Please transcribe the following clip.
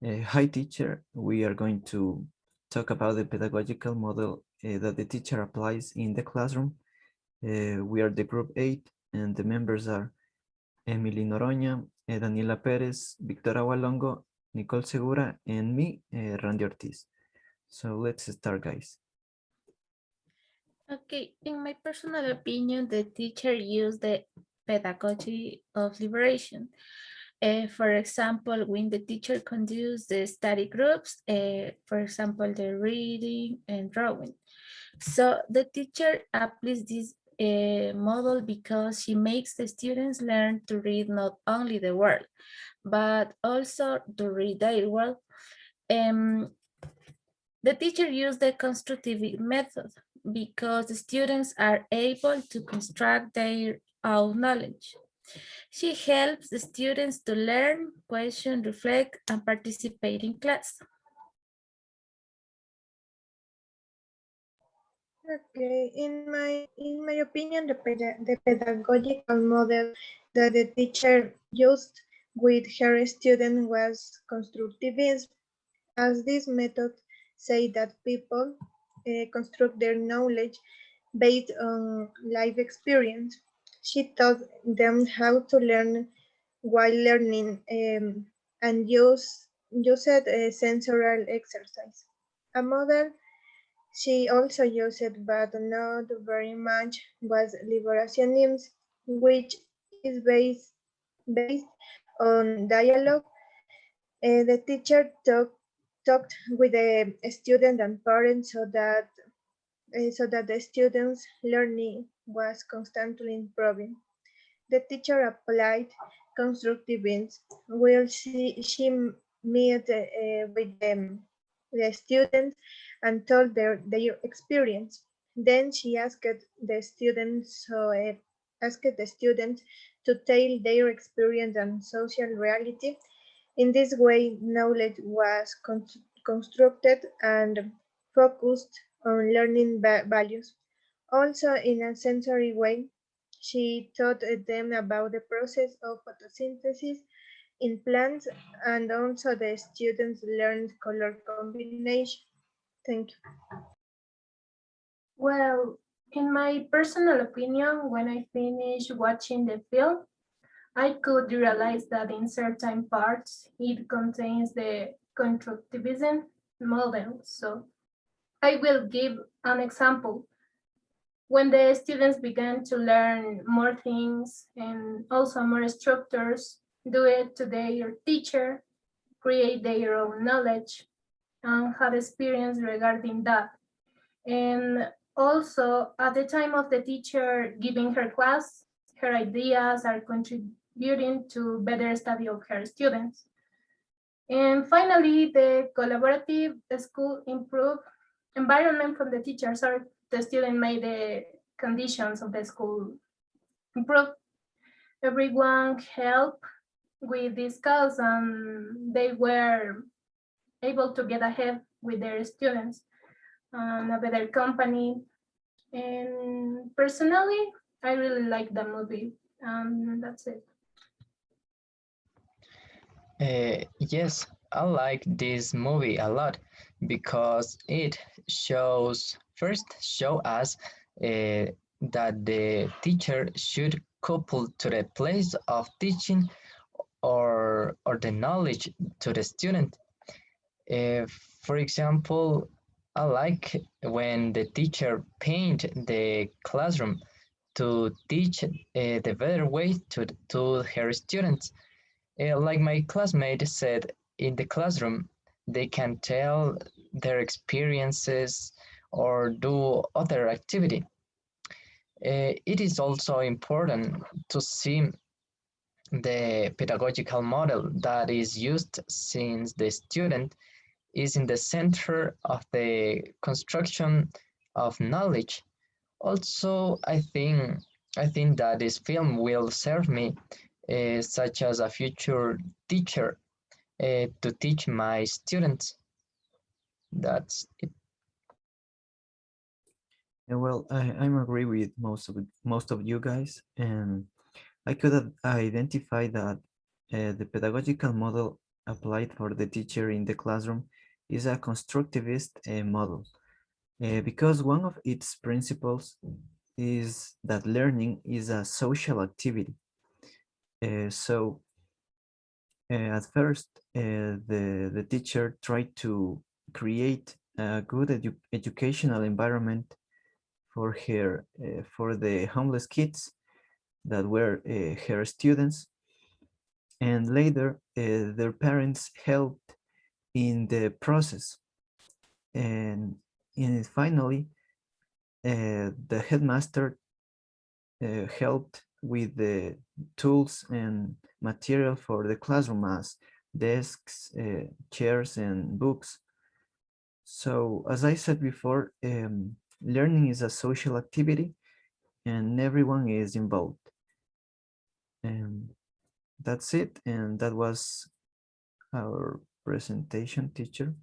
Hi teacher, we are going to talk about the pedagogical model that the teacher applies in the classroom. We are the group 8 and the members are Emily Noroña, Daniela Perez, Victoria Walongo, Nicole Segura, and me, Randy Ortiz. So let's start, guys. Okay, in my personal opinion, the teacher used the pedagogy of liberation. For example, when the teacher conducts the study groups, for example, the reading and drawing. So the teacher applies this model because she makes the students learn to read not only the world, but also to read their world. Um, the teacher used the constructive method because the students are able to construct their own knowledge. She helps the students to learn, question, reflect, and participate in class. Okay, in my opinion, the pedagogical model that the teacher used with her student was constructivism, as this method say that people construct their knowledge based on life experience. She taught them how to learn while learning and used a sensorial exercise. A model she also used, but not very much, was liberationism, which is based on dialogue. The teacher talked with the student and parents so that the students' learning was constantly improving. The teacher applied constructivism while she met with the students and told their experience. Then she asked the students to tell their experience and social reality. In this way, knowledge was constructed and focused on learning values. Also, in a sensory way, she taught them about the process of photosynthesis in plants, and also the students learned color combination. Thank you. Well, in my personal opinion, when I finished watching the film, I could realize that in certain parts it contains the constructivism model. So I will give an example. When the students began to learn more things and also more structures, do it to their teacher, create their own knowledge, and have experience regarding that. And also, at the time of the teacher giving her class, her ideas are contributing to better study of her students. And finally, the collaborative school improve environment from the teachers, or the student made the conditions of the school improve. Everyone helped with discuss and they were able to get ahead with their students and a better company. And personally, I really like the movie. That's it. Yes, I like this movie a lot because it show us that the teacher should couple to the place of teaching or the knowledge to the student. Uh, for example, I like when the teacher paint the classroom to teach the better way to her students. Like my classmate said, in the classroom, they can tell their experiences or do other activity. It is also important to see the pedagogical model that is used since the student is in the center of the construction of knowledge. Also, I think that this film will serve me such as a future teacher to teach my students. That's it. Well, I'm agree with most of you guys, and I could identify that the pedagogical model applied for the teacher in the classroom is a constructivist model, because one of its principles is that learning is a social activity. So at first, the teacher tried to create a good educational environment for the homeless kids that were her students, and later their parents helped in the process, and finally the headmaster helped with the tools and material for the classroom as desks, chairs, and books. So as I said before, learning is a social activity and everyone is involved. And that's it. And that was our presentation, teacher.